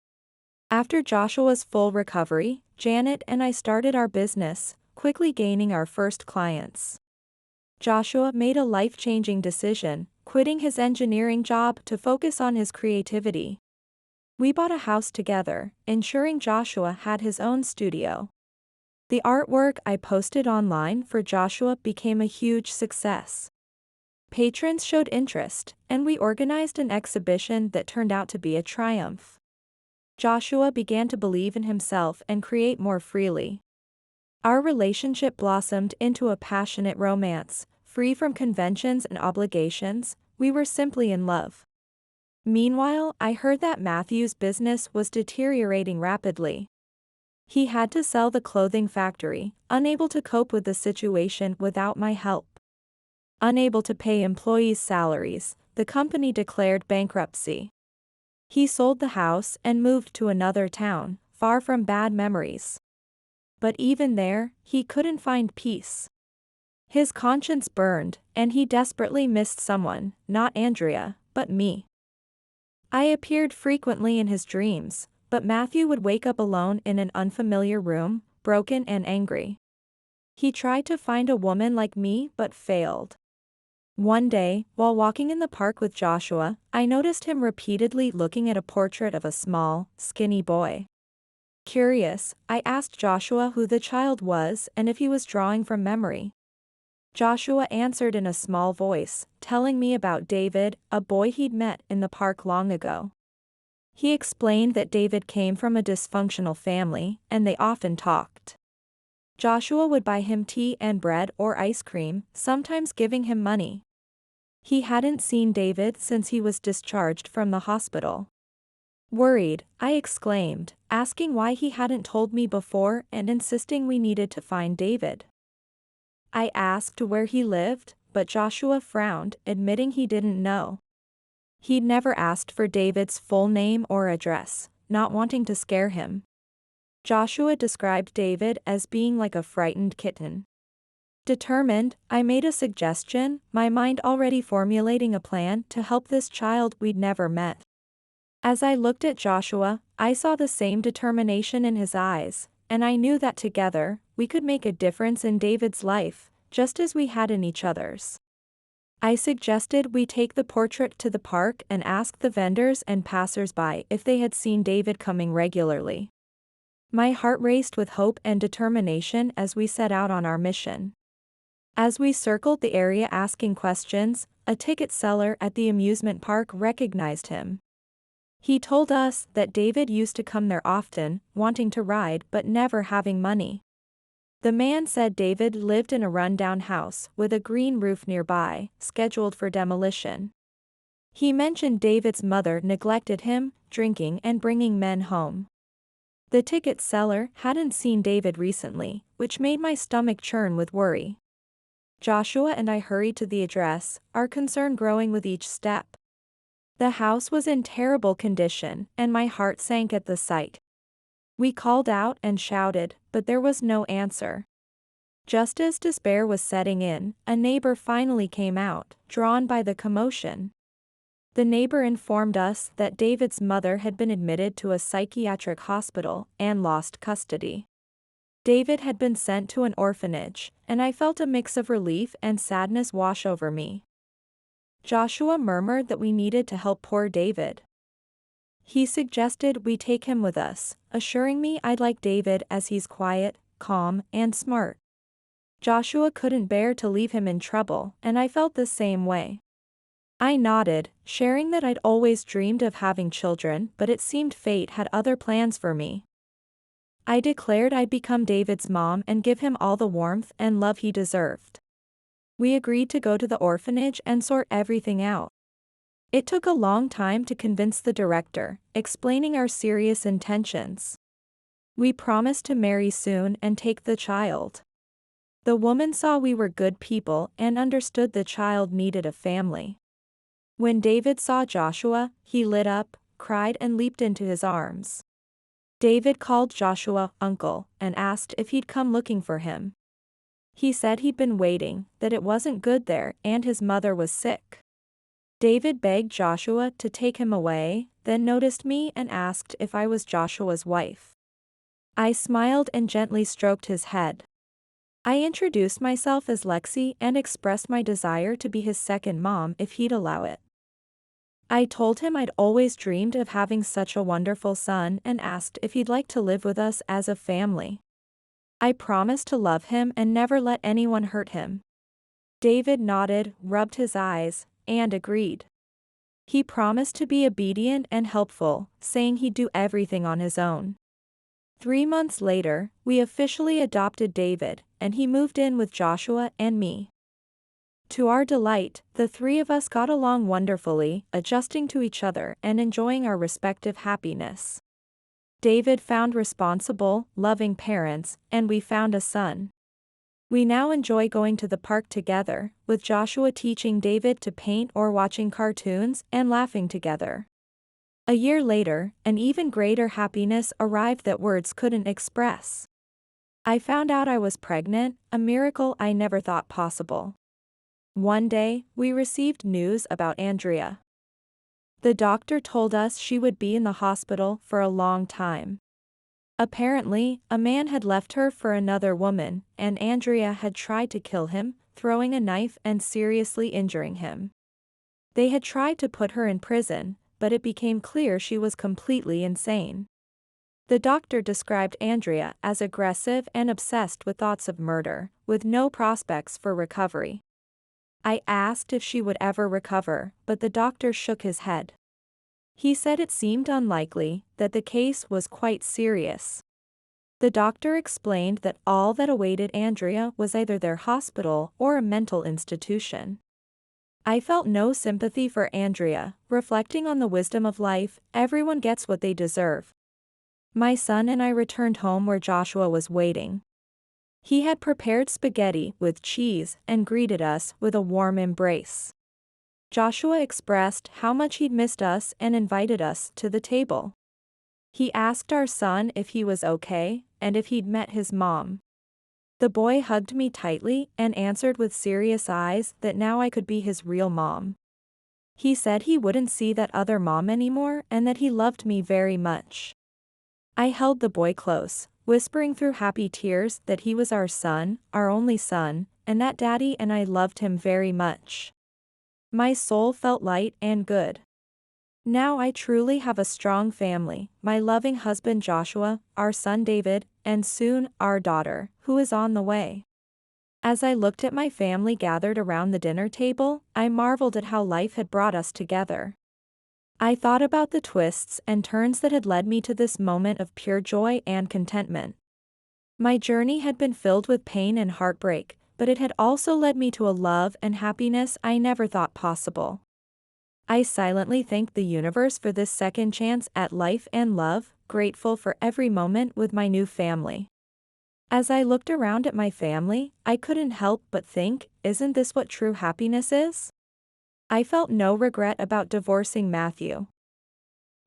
After Joshua's full recovery, Janet and I started our business, quickly gaining our first clients. Joshua made a life-changing decision, quitting his engineering job to focus on his creativity. We bought a house together, ensuring Joshua had his own studio. The artwork I posted online for Joshua became a huge success. Patrons showed interest, and we organized an exhibition that turned out to be a triumph. Joshua began to believe in himself and create more freely. Our relationship blossomed into a passionate romance, free from conventions and obligations, we were simply in love. Meanwhile, I heard that Matthew's business was deteriorating rapidly. He had to sell the clothing factory, unable to cope with the situation without my help. Unable to pay employees' salaries, the company declared bankruptcy. He sold the house and moved to another town, far from bad memories. But even there, he couldn't find peace. His conscience burned, and he desperately missed someone, not Andrea, but me. I appeared frequently in his dreams, but Matthew would wake up alone in an unfamiliar room, broken and angry. He tried to find a woman like me but failed. One day, while walking in the park with Joshua, I noticed him repeatedly looking at a portrait of a small, skinny boy. Curious, I asked Joshua who the child was and if he was drawing from memory. Joshua answered in a small voice, telling me about David, a boy he'd met in the park long ago. He explained that David came from a dysfunctional family, and they often talked. Joshua would buy him tea and bread or ice cream, sometimes giving him money. He hadn't seen David since he was discharged from the hospital. Worried, I exclaimed, asking why he hadn't told me before and insisting we needed to find David. I asked where he lived, but Joshua frowned, admitting he didn't know. He'd never asked for David's full name or address, not wanting to scare him. Joshua described David as being like a frightened kitten. Determined, I made a suggestion, my mind already formulating a plan to help this child we'd never met. As I looked at Joshua, I saw the same determination in his eyes, and I knew that together, we could make a difference in David's life, just as we had in each other's. I suggested we take the portrait to the park and ask the vendors and passers-by if they had seen David coming regularly. My heart raced with hope and determination as we set out on our mission. As we circled the area asking questions, a ticket seller at the amusement park recognized him. He told us that David used to come there often, wanting to ride but never having money. The man said David lived in a run-down house with a green roof nearby, scheduled for demolition. He mentioned David's mother neglected him, drinking and bringing men home. The ticket seller hadn't seen David recently, which made my stomach churn with worry. Joshua and I hurried to the address, our concern growing with each step. The house was in terrible condition, and my heart sank at the sight. We called out and shouted, but there was no answer. Just as despair was setting in, a neighbor finally came out, drawn by the commotion. The neighbor informed us that David's mother had been admitted to a psychiatric hospital and lost custody. David had been sent to an orphanage, and I felt a mix of relief and sadness wash over me. Joshua murmured that we needed to help poor David. He suggested we take him with us, assuring me I'd like David as he's quiet, calm, and smart. Joshua couldn't bear to leave him in trouble, and I felt the same way. I nodded, sharing that I'd always dreamed of having children, but it seemed fate had other plans for me. I declared I'd become David's mom and give him all the warmth and love he deserved. We agreed to go to the orphanage and sort everything out. It took a long time to convince the director, explaining our serious intentions. We promised to marry soon and take the child. The woman saw we were good people and understood the child needed a family. When David saw Joshua, he lit up, cried and leaped into his arms. David called Joshua uncle and asked if he'd come looking for him. He said he'd been waiting, that it wasn't good there and his mother was sick. David begged Joshua to take him away, then noticed me and asked if I was Joshua's wife. I smiled and gently stroked his head. I introduced myself as Lexi and expressed my desire to be his second mom if he'd allow it. I told him I'd always dreamed of having such a wonderful son and asked if he'd like to live with us as a family. I promised to love him and never let anyone hurt him. David nodded, rubbed his eyes, and agreed. He promised to be obedient and helpful, saying he'd do everything on his own. 3 months later, we officially adopted David, and he moved in with Joshua and me. To our delight, the three of us got along wonderfully, adjusting to each other and enjoying our respective happiness. David found responsible, loving parents, and we found a son. We now enjoy going to the park together, with Joshua teaching David to paint or watching cartoons and laughing together. A year later, an even greater happiness arrived that words couldn't express. I found out I was pregnant, a miracle I never thought possible. One day, we received news about Andrea. The doctor told us she would be in the hospital for a long time. Apparently, a man had left her for another woman, and Andrea had tried to kill him, throwing a knife and seriously injuring him. They had tried to put her in prison, but it became clear she was completely insane. The doctor described Andrea as aggressive and obsessed with thoughts of murder, with no prospects for recovery. I asked if she would ever recover, but the doctor shook his head. He said it seemed unlikely, that the case was quite serious. The doctor explained that all that awaited Andrea was either their hospital or a mental institution. I felt no sympathy for Andrea, reflecting on the wisdom of life, everyone gets what they deserve. My son and I returned home where Joshua was waiting. He had prepared spaghetti with cheese and greeted us with a warm embrace. Joshua expressed how much he'd missed us and invited us to the table. He asked our son if he was okay and if he'd met his mom. The boy hugged me tightly and answered with serious eyes that now I could be his real mom. He said he wouldn't see that other mom anymore and that he loved me very much. I held the boy close, whispering through happy tears that he was our son, our only son, and that Daddy and I loved him very much. My soul felt light and good. Now I truly have a strong family, my loving husband Joshua, our son David, and soon, our daughter, who is on the way. As I looked at my family gathered around the dinner table, I marveled at how life had brought us together. I thought about the twists and turns that had led me to this moment of pure joy and contentment. My journey had been filled with pain and heartbreak, but it had also led me to a love and happiness I never thought possible. I silently thanked the universe for this second chance at life and love, grateful for every moment with my new family. As I looked around at my family, I couldn't help but think, isn't this what true happiness is? I felt no regret about divorcing Matthew.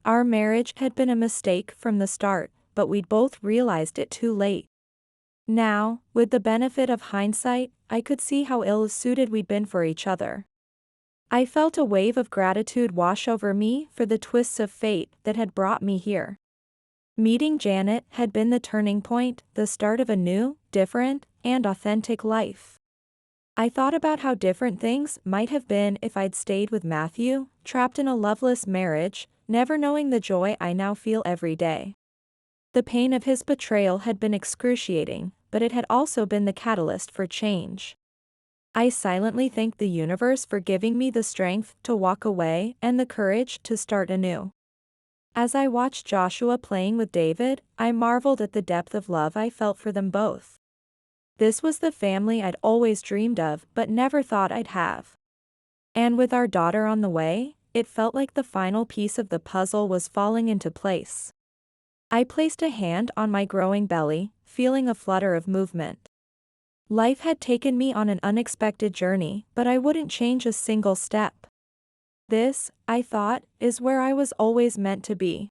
Our marriage had been a mistake from the start, but we'd both realized it too late. Now, with the benefit of hindsight, I could see how ill-suited we'd been for each other. I felt a wave of gratitude wash over me for the twists of fate that had brought me here. Meeting Janet had been the turning point, the start of a new, different, and authentic life. I thought about how different things might have been if I'd stayed with Matthew, trapped in a loveless marriage, never knowing the joy I now feel every day. The pain of his betrayal had been excruciating, but it had also been the catalyst for change. I silently thanked the universe for giving me the strength to walk away and the courage to start anew. As I watched Joshua playing with David, I marveled at the depth of love I felt for them both. This was the family I'd always dreamed of but never thought I'd have. And with our daughter on the way, it felt like the final piece of the puzzle was falling into place. I placed a hand on my growing belly, feeling a flutter of movement. Life had taken me on an unexpected journey, but I wouldn't change a single step. This, I thought, is where I was always meant to be.